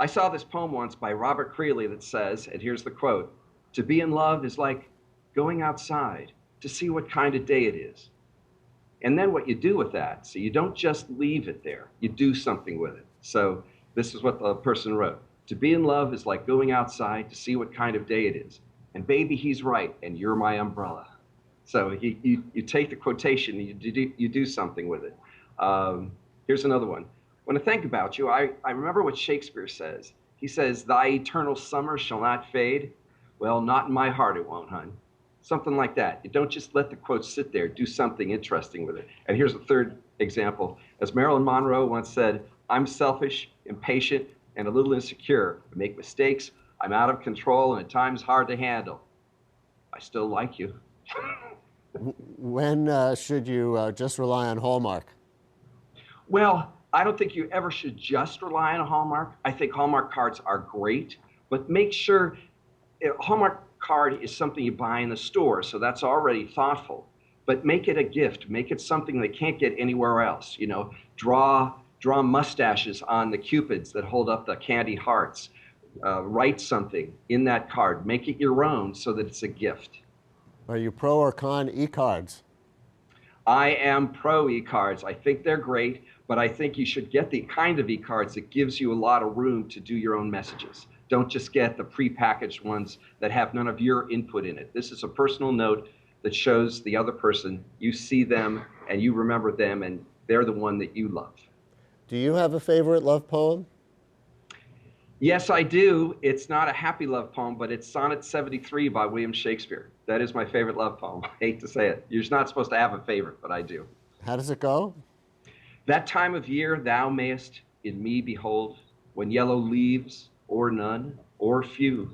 Speaker 19: I saw this poem once by Robert Creeley that says, and here's the quote, "To be in love is like going outside to see what kind of day it is." And then what you do with that, so you don't just leave it there, you do something with it. So this is what the person wrote. "To be in love is like going outside to see what kind of day it is. And baby, he's right, and you're my umbrella." So you take the quotation and you do something with it. Here's another one. "When I think about you, I remember what Shakespeare says. He says, 'Thy eternal summer shall not fade.' Well, not in my heart it won't, hun." Something like that. You don't just let the quote sit there. Do something interesting with it. And here's a third example. As Marilyn Monroe once said, "I'm selfish, impatient, and a little insecure. I make mistakes. I'm out of control, and at times hard to handle. I still like you."
Speaker 1: When should you just rely on Hallmark?
Speaker 19: Well, I don't think you ever should just rely on a Hallmark. I think Hallmark cards are great, but make sure a Hallmark card is something you buy in the store, so that's already thoughtful. But make it a gift. Make it something they can't get anywhere else. You know, draw mustaches on the cupids that hold up the candy hearts. Write something in that card. Make it your own so that it's a gift.
Speaker 1: Are you pro or con e-cards?
Speaker 19: I am pro e-cards. I think they're great, but I think you should get the kind of e-cards that gives you a lot of room to do your own messages. Don't just get the prepackaged ones that have none of your input in it. This is a personal note that shows the other person you see them and you remember them and they're the one that you love.
Speaker 1: Do you have a favorite love poem?
Speaker 19: Yes, I do. It's not a happy love poem, but it's Sonnet 73 by William Shakespeare. That is my favorite love poem. I hate to say it. You're not supposed to have a favorite, but I do.
Speaker 1: How does it go?
Speaker 19: "That time of year thou mayest in me behold, when yellow leaves, or none, or few,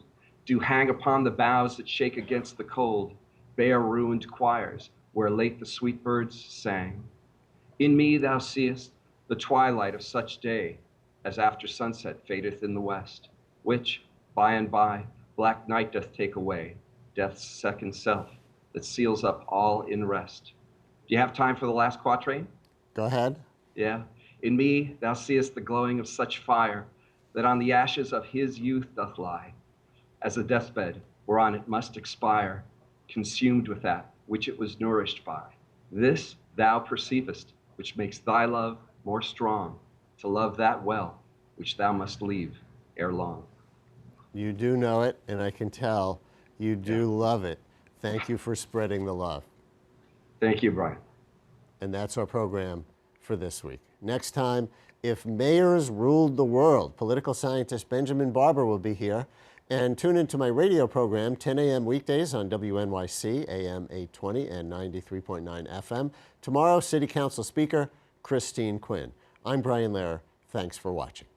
Speaker 19: do hang upon the boughs that shake against the cold, bare ruined choirs, where late the sweet birds sang. In me thou seest the twilight of such day, as after sunset fadeth in the west, which, by and by, black night doth take away, death's second self, that seals up all in rest." Do you have time for the last quatrain?
Speaker 1: Go ahead.
Speaker 19: Yeah. "In me thou seest the glowing of such fire, that on the ashes of his youth doth lie, as a deathbed whereon it must expire, consumed with that which it was nourished by. This thou perceivest, which makes thy love more strong, to love that well, which thou must leave ere long."
Speaker 1: You do know it, and I can tell you do love it. Thank you for spreading the love.
Speaker 19: Thank you, Brian.
Speaker 1: And that's our program for this week. Next time, If Mayors Ruled the World, political scientist Benjamin Barber will be here. And tune into my radio program, 10 a.m. weekdays on WNYC, AM 820 and 93.9 FM. Tomorrow, City Council Speaker Christine Quinn. I'm Brian Lehrer. Thanks for watching.